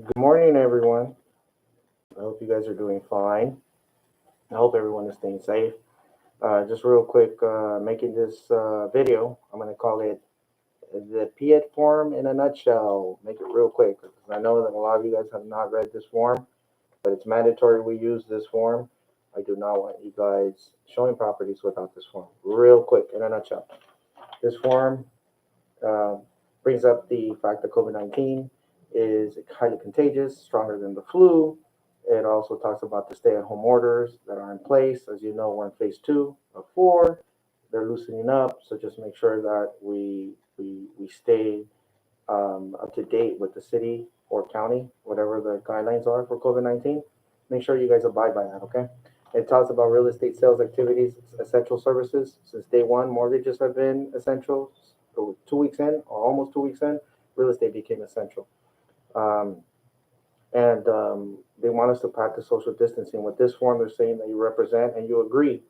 Good morning, everyone. I hope you guys are doing fine. I hope everyone is staying safe. Just real quick, making this video, I'm going to call it the Pead form in a nutshell. Make it real quick because I know that a lot of you guys have not read this form, but it's mandatory we use this form. I do not want you guys showing properties without this form. Real quick, in a nutshell. This form uh, brings up the fact that COVID 19 is highly contagious, stronger than the flu. It also talks about the stay at home orders that are in place. As you know, we're in phase two of four. They're loosening up, so just make sure that we stay up to date with the city or county, whatever the guidelines are for COVID 19. Make sure you guys abide by that, okay? It talks about real estate sales activities, essential services. Since day one, mortgages have been essential. So 2 weeks in, or almost 2 weeks in, real estate became essential. Um, and they want us to practice social distancing. With this form, they're saying that you represent and you agree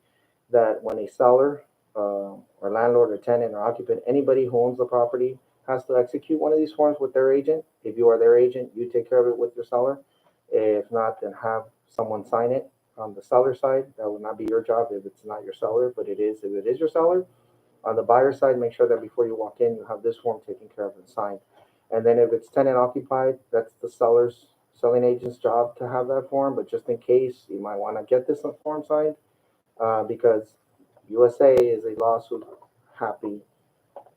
that when a seller or landlord or tenant or occupant, anybody who owns the property, has to execute one of these forms with their agent. If you are their agent, you take care of it with your seller. If not, then have someone sign it on the seller side. That would not be your job if it's not your seller, but it is if it is your seller. On the buyer side, make sure that before you walk in, you have this form taken care of and signed. And then if it's tenant occupied, that's the selling agent's job to have that form. But just in case, you might want to get this form signed because USA is a lawsuit happy,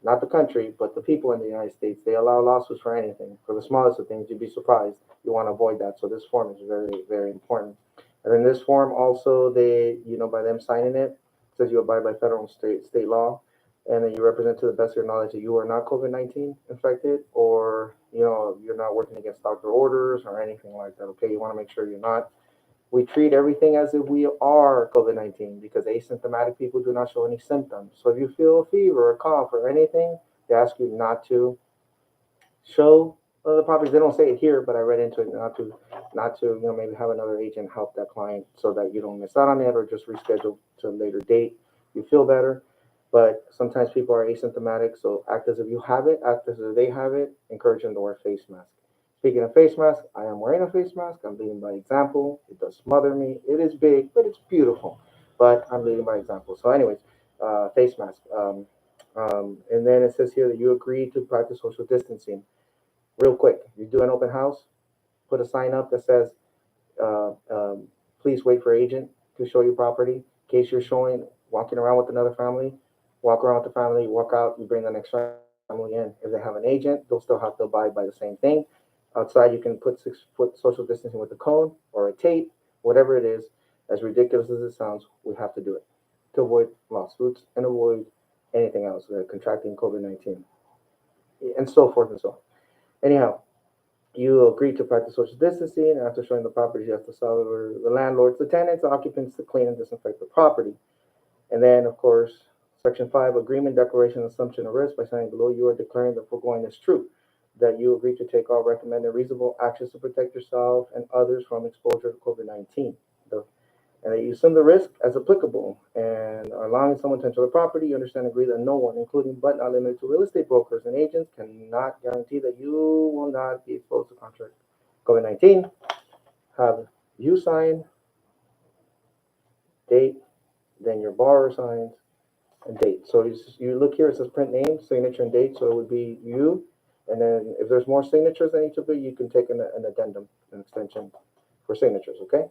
not the country, but the people in the United States. They allow lawsuits for anything, for the smallest of things. You'd be surprised. You want to avoid that. So this form is very, very important. And then this form also, by them signing it, says you abide by federal and state law, and then you represent to the best of your knowledge that you are not COVID-19 infected, or you're not working against doctor orders or anything like that. Okay, you want to make sure you're not. We treat everything as if we are COVID 19 because asymptomatic people do not show any symptoms. So if you feel a fever, a cough, or anything, they ask you not to show the properties. They don't say it here, but I read into it not to maybe have another agent help that client so that you don't miss out on it or just reschedule to a later date. You feel better, but sometimes people are asymptomatic, so act as if you have it, act as if they have it. Encourage them to wear face masks. Speaking of face mask, I am wearing a face mask. I'm leading by example. It does smother me. It is big, but it's beautiful. But I'm leading by example. So, anyways, face mask. And then it says here that you agree to practice social distancing. Real quick, you do an open house, put a sign up that says, uh, um, please wait for agent to show you property. In case you're walking around with another family, walk around with the family, walk out, you bring the next family in. If they have an agent, they'll still have to abide by the same thing. Outside, you can put 6 foot social distancing with a cone or a tape, whatever it is. As ridiculous as it sounds, we have to do it to avoid lawsuits and avoid anything else, contracting COVID 19, and so forth and so on. Anyhow, you agree to practice social distancing, and after showing the property, you have to sell the landlords, the tenants, the occupants to clean and disinfect the property. And then, of course, Section 5, agreement, declaration, assumption of risk. By signing below, you are declaring the foregoing is true, that you agree to take all recommended reasonable actions to protect yourself and others from exposure to COVID 19. And that you assume the risk as applicable and are allowing someone to enter the property. You understand and agree that no one, including but not limited to real estate brokers and agents, cannot guarantee that you will not be exposed to contract COVID 19. Have you sign, date, then your borrower signs, and date. So you look here, it says print name, signature, and date. So it would be you. And then if there's more signatures than each of you, you can take an addendum, an extension for signatures, okay?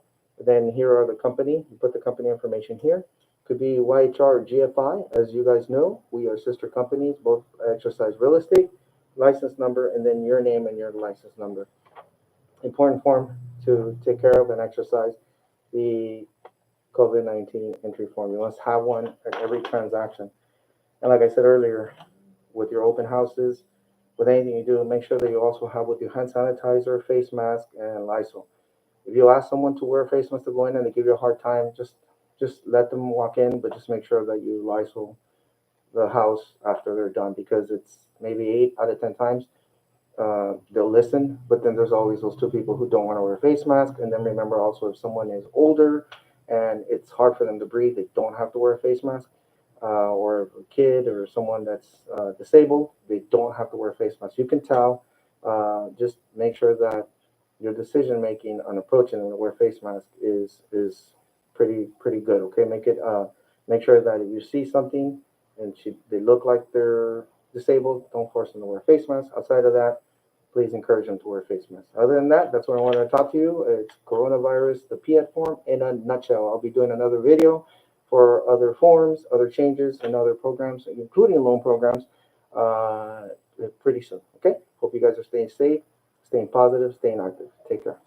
Then here are the company. You put the company information here. Could be YHR or GFI. As you guys know, we are sister companies, both exercise real estate, license number, and then your name and your license number. Important form to take care of and exercise the COVID 19 entry form. You must have one at every transaction. And like I said earlier, with your open houses, with anything you do, make sure that you also have with you hand sanitizer, face mask, and Lysol. If you ask someone to wear a face mask to go in and they give you a hard time, just let them walk in, but just make sure that you Lysol the house after they're done because it's maybe 8 out of 10 times they'll listen, but then there's always those two people who don't want to wear a face mask. And then remember also if someone is older and it's hard for them to breathe, they don't have to wear a face mask. Or a kid or someone that's disabled, they don't have to wear a face mask. You can tell. Just make sure that your decision making on approaching and wear face mask is pretty good. Okay, make sure that if you see something and they look like they're disabled, don't force them to wear face masks. Outside of that, please encourage them to wear face masks. Other than that, that's what I wanted to talk to you. It's coronavirus, the Pead form in a nutshell. I'll be doing another video for other forms, other changes, and other programs, including loan programs, pretty soon. Okay? Hope you guys are staying safe, staying positive, staying active. Take care.